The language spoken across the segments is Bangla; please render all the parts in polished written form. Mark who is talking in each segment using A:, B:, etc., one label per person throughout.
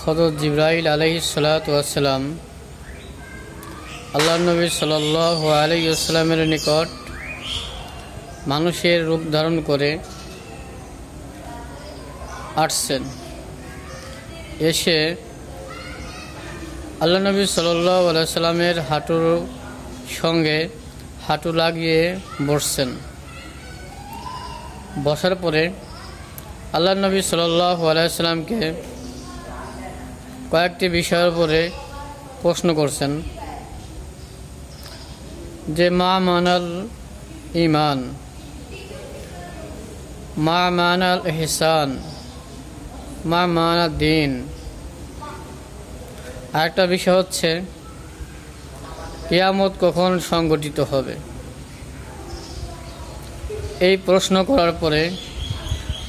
A: হযরত জিবরাইল আলাইহিস সালাতু ওয়াস সালাম আল্লাহর নবী সাল্লাল্লাহু আলাইহি ওয়াসাল্লামের নিকট মানুষের রূপ ধারণ করে আসছেন। এসে আল্লাহ নবী সাল্লাল্লাহু আলাইহি ওয়াসাল্লামের হাঁটুর সঙ্গে হাঁটু লাগিয়ে বসছেন। বসার পরে আল্লাহ নবী সাল্লাল্লাহু আলাইহি ওয়াসাল্লামকে কয়েকটি বিষয়ের উপরে প্রশ্ন করছেন যে মা মানাল ঈমান, মা মানাল ইহসান, মা মানা দ্বীন। আরেকটা বিষয় হচ্ছে কিয়ামত কখন সংঘটিত হবে। এই প্রশ্ন করার পরে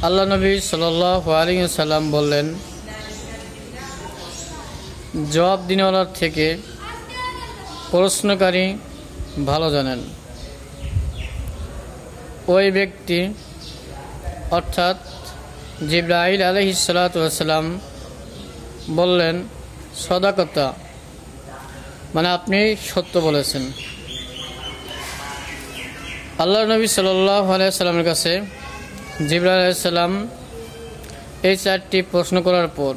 A: আল্লাহ নবী সাল্লাল্লাহু আলাইহি ওয়াসাল্লাম বললেন, জবাব দিনওয়ালার থেকে প্রশ্নকারী ভালো জানেন। ওই ব্যক্তি অর্থাৎ জিবরাইল আলাইহিস সালাতু ওয়াস সালাম বললেন, সদাকতা, মানে আপনি সত্য বলেছেন। আল্লাহ নবী সাল্লাল্লাহু আলাইহি সাল্লামের কাছে জিবরাইল আলাইহিস সালাম এই চারটি প্রশ্ন করার পর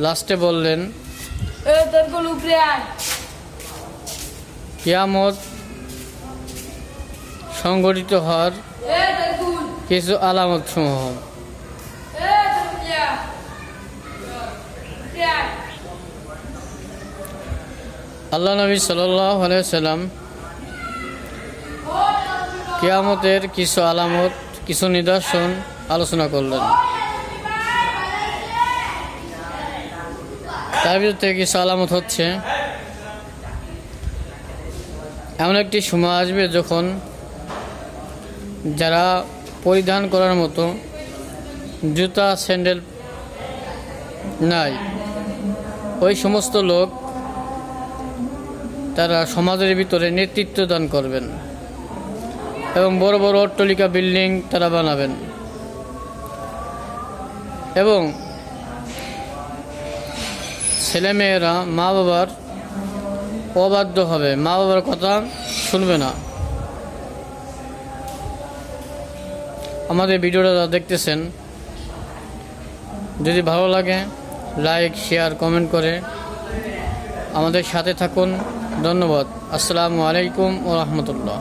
A: লাস্টে বললেন, কিয়ামত সংঘটিত হওয়ার কিছু আলামত সমূহ। আল্লাহ নবী সাল্লাল্লাহু আলাইহি সাল্লাম কিয়ামতের কিছু আলামত, কিছু নিদর্শন আলোচনা করলেন। তার ভিতর থেকে কিছু আলামত হচ্ছে, এমন একটি সময় আসবে যখন যারা পরিধান করার মতো জুতা স্যান্ডেল নাই, ওই সমস্ত লোক তারা সমাজের ভিতরে নেতৃত্ব দান করবেন এবং বড় বড় অট্টালিকা বিল্ডিং তারা বানাবেন এবং ছেলেমেয়েরা মা বাবার অবাধ্য হবে, মা বাবার কথা শুনবে না। আমাদের ভিডিওটা যারা দেখতেছেন, যদি ভালো লাগে লাইক, শেয়ার, কমেন্ট করে আমাদের সাথে থাকুন। ধন্যবাদ। আসসালামু আলাইকুম ওয়া রাহমাতুল্লাহ।